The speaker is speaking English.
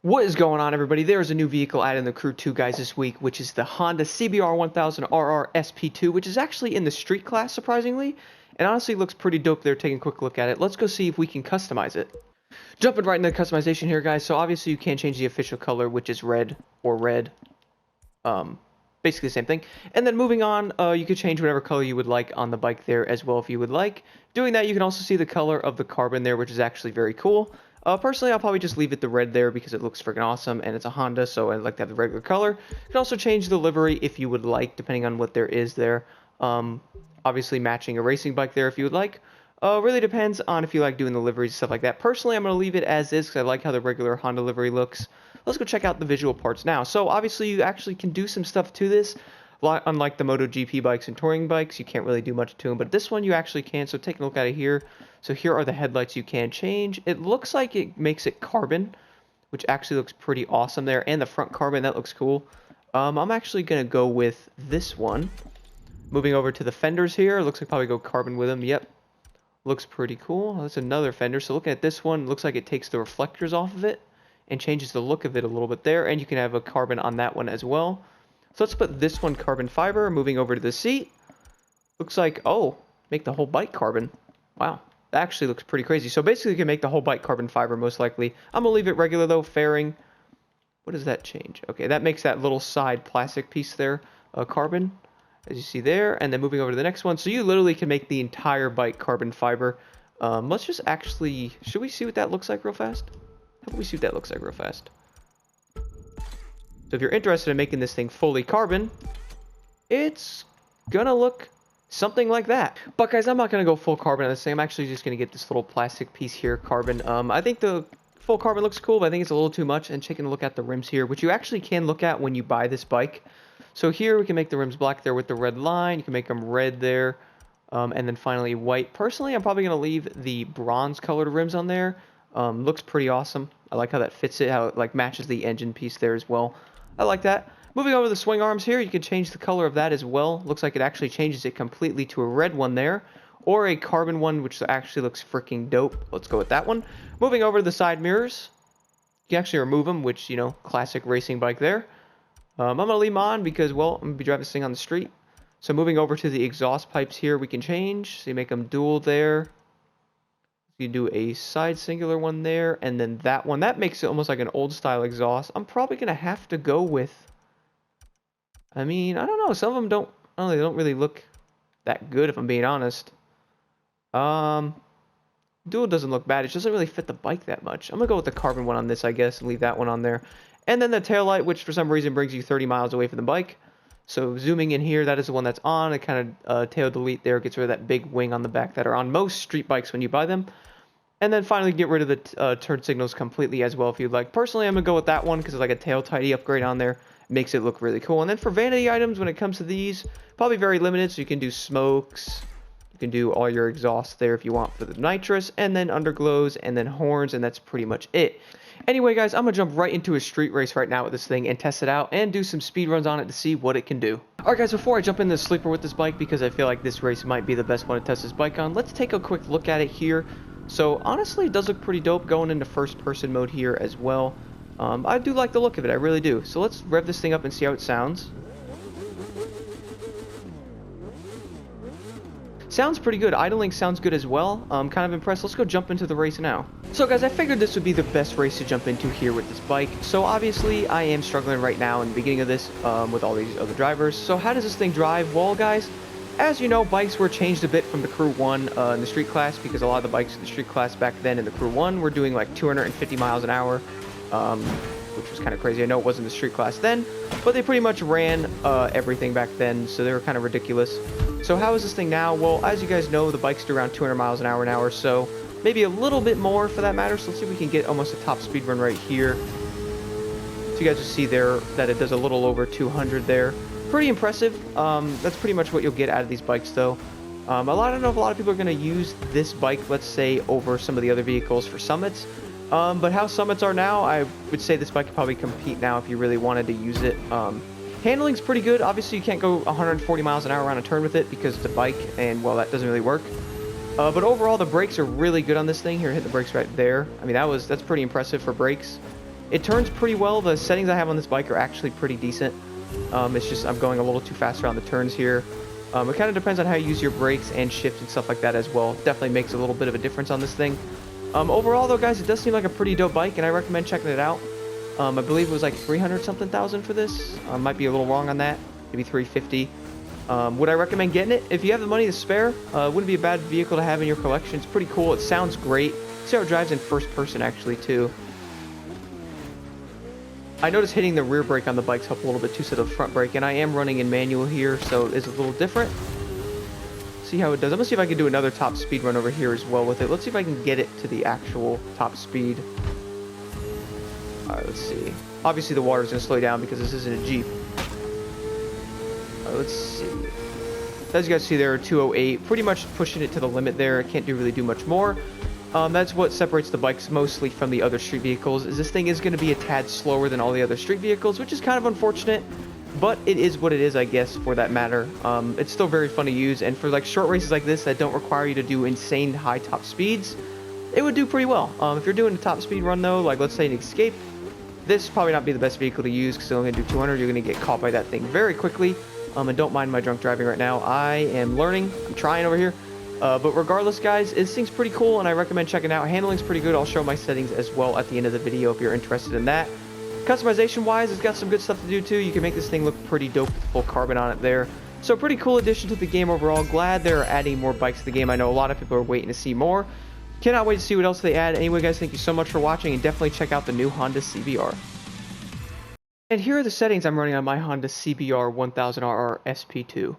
What is going on, everybody? There's a new vehicle added in the Crew 2 guys this week, which is the Honda CBR 1000RR SP2, which is actually in the street class, surprisingly, and honestly looks pretty dope there. Taking a quick look at it. Let's go see if we can customize it. Jumping right into the customization here, guys. So obviously you can change the official color, which is red or red. Basically the same thing. And then moving on, you could change whatever color you would like on the bike there as well if you would like. Doing that, you can also see the color of the carbon there, which is actually very cool. Personally, I'll probably just leave it the red there because it looks freaking awesome, and it's a Honda, so I'd like to have the regular color. You can also change the livery if you would like, depending on what there is there. Obviously, matching a racing bike there if you would like. Really depends on if you like doing the liveries and stuff like that. Personally, I'm going to leave it as is because I like how the regular Honda livery looks. Let's go check out the visual parts now. So, obviously, you actually can do some stuff to this. Unlike the MotoGP bikes and touring bikes, you can't really do much to them, but this one you actually can. So take a look at it here. So here are the headlights you can change. It looks like it makes it carbon, which actually looks pretty awesome there, and the front carbon, that looks cool. I'm actually gonna go with this one. Moving over to the fenders here, looks like probably go carbon with them. Yep, looks pretty cool. That's another fender. So looking at this one, looks like it takes the reflectors off of it and changes the look of it a little bit there, and you can have a carbon on that one as well. So let's put this one carbon fiber. Moving over to the seat. Looks like, oh, make the whole bike carbon. Wow, that actually looks pretty crazy. So basically you can make the whole bike carbon fiber most likely. I'm going to leave it regular though, fairing. What does that change? Okay, that makes that little side plastic piece there carbon, as you see there. And then moving over to the next one. So you literally can make the entire bike carbon fiber. Let's just actually, should we see what that looks like real fast? How about we see what that looks like real fast? So if you're interested in making this thing fully carbon, it's gonna look something like that. But guys, I'm not gonna go full carbon on this thing. I'm actually just gonna get this little plastic piece here, carbon. I think the full carbon looks cool, but I think it's a little too much. And taking a look at the rims here, which you actually can look at when you buy this bike. So here we can make the rims black there with the red line. You can make them red there, and then finally white. Personally, I'm probably gonna leave the bronze colored rims on there. Looks pretty awesome. I like how that fits it, how it like matches the engine piece there as well. I like that. Moving over to the swing arms here, you can change the color of that as well. Looks like it actually changes it completely to a red one there, or a carbon one, which actually looks freaking dope. Let's go with that one. Moving over to the side mirrors, you can actually remove them, which, you know, classic racing bike there. I'm going to leave them on because, well, I'm going to be driving this thing on the street. So moving over to the exhaust pipes here, we can change. So you make them dual there. You do a side singular one there, and then that one. That makes it almost like an old style exhaust. I'm probably going to have to go with, I mean, I don't know. Some of them don't, I don't know, they don't really look that good if I'm being honest. Dual doesn't look bad. It just doesn't really fit the bike that much. I'm going to go with the carbon one on this, I guess, and leave that one on there. And then the taillight, which for some reason brings you 30 miles away from the bike. So zooming in here, that is the one that's on. It kind of tail delete there, gets rid of that big wing on the back that are on most street bikes when you buy them. And then finally get rid of the turn signals completely as well if you'd like. Personally, I'm going to go with that one because it's like a tail tidy upgrade on there. Makes it look really cool. And then for vanity items, when it comes to these, probably very limited. So you can do smokes. You can do all your exhausts there if you want for the nitrous. And then underglows and then horns. And that's pretty much it. Anyway, guys, I'm going to jump right into a street race right now with this thing and test it out and do some speed runs on it to see what it can do. Alright, guys, before I jump into the sleeper with this bike, because I feel like this race might be the best one to test this bike on, let's take a quick look at it here. So, honestly, it does look pretty dope going into first-person mode here as well. I do like the look of it, I really do. So let's rev this thing up and see how it sounds. Sounds pretty good. Idling sounds good as well. I'm kind of impressed. Let's go jump into the race now. So guys, I figured this would be the best race to jump into here with this bike. So obviously, I am struggling right now in the beginning of this with all these other drivers. So how does this thing drive? Well, guys, as you know, bikes were changed a bit from the Crew 1 in the street class because a lot of the bikes in the street class back then in the Crew 1 were doing like 250 miles an hour, which was kind of crazy. I know it wasn't the street class then, but they pretty much ran everything back then, so they were kind of ridiculous. So how is this thing now? Well, as you guys know, the bikes do around 200 miles an hour now, so maybe a little bit more for that matter. So let's see if we can get almost a top speed run right here. So you guys will see there that it does a little over 200 there. Pretty impressive. That's pretty much what you'll get out of these bikes, though. I don't know if a lot of people are going to use this bike, let's say, over some of the other vehicles for summits. But how summits are now, I would say this bike could probably compete now if you really wanted to use it. Handling's pretty good. Obviously, you can't go 140 miles an hour around a turn with it because it's a bike, and, well, that doesn't really work. But overall, the brakes are really good on this thing. Here, hit the brakes right there. I mean, that's pretty impressive for brakes. It turns pretty well. The settings I have on this bike are actually pretty decent. It's just I'm going a little too fast around the turns here. It kind of depends on how you use your brakes and shift and stuff like that as well. Definitely makes a little bit of a difference on this thing. Overall though, guys, it does seem like a pretty dope bike, and I recommend checking it out. I believe it was like 300 something thousand for this. Might be a little wrong on that. Maybe 350. Would I recommend getting it? If you have the money to spare, wouldn't be a bad vehicle to have in your collection. It's pretty cool. It sounds great. See how it drives in first person actually too. I noticed hitting the rear brake on the bikes help a little bit too, so the front brake, and I am running in manual here, so it's a little different. See how it does. I'm gonna see if I can do another top speed run over here as well with it. Let's see if I can get it to the actual top speed. Alright, let's see. Obviously the water's gonna slow down because this isn't a Jeep. Let's see. As you guys see there, 208. Pretty much pushing it to the limit there. I can't really do much more. That's what separates the bikes mostly from the other street vehicles, is this thing is going to be a tad slower than all the other street vehicles, which is kind of unfortunate, but it is what it is, I guess, for that matter. It's still very fun to use, and for like short races like this that don't require you to do insane high top speeds, it would do pretty well. If you're doing a top speed run though, like let's say an Escape, this probably not be the best vehicle to use because it's only going to do 200. You're going to get caught by that thing very quickly. And don't mind my drunk driving right now. I am learning. I'm trying over here. But regardless, guys, this thing's pretty cool, and I recommend checking it out. Handling's pretty good. I'll show my settings as well at the end of the video if you're interested in that. Customization-wise, it's got some good stuff to do, too. You can make this thing look pretty dope with full carbon on it there. So, pretty cool addition to the game overall. Glad they're adding more bikes to the game. I know a lot of people are waiting to see more. Cannot wait to see what else they add. Anyway, guys, thank you so much for watching, and definitely check out the new Honda CBR. And here are the settings I'm running on my Honda CBR 1000RR SP2.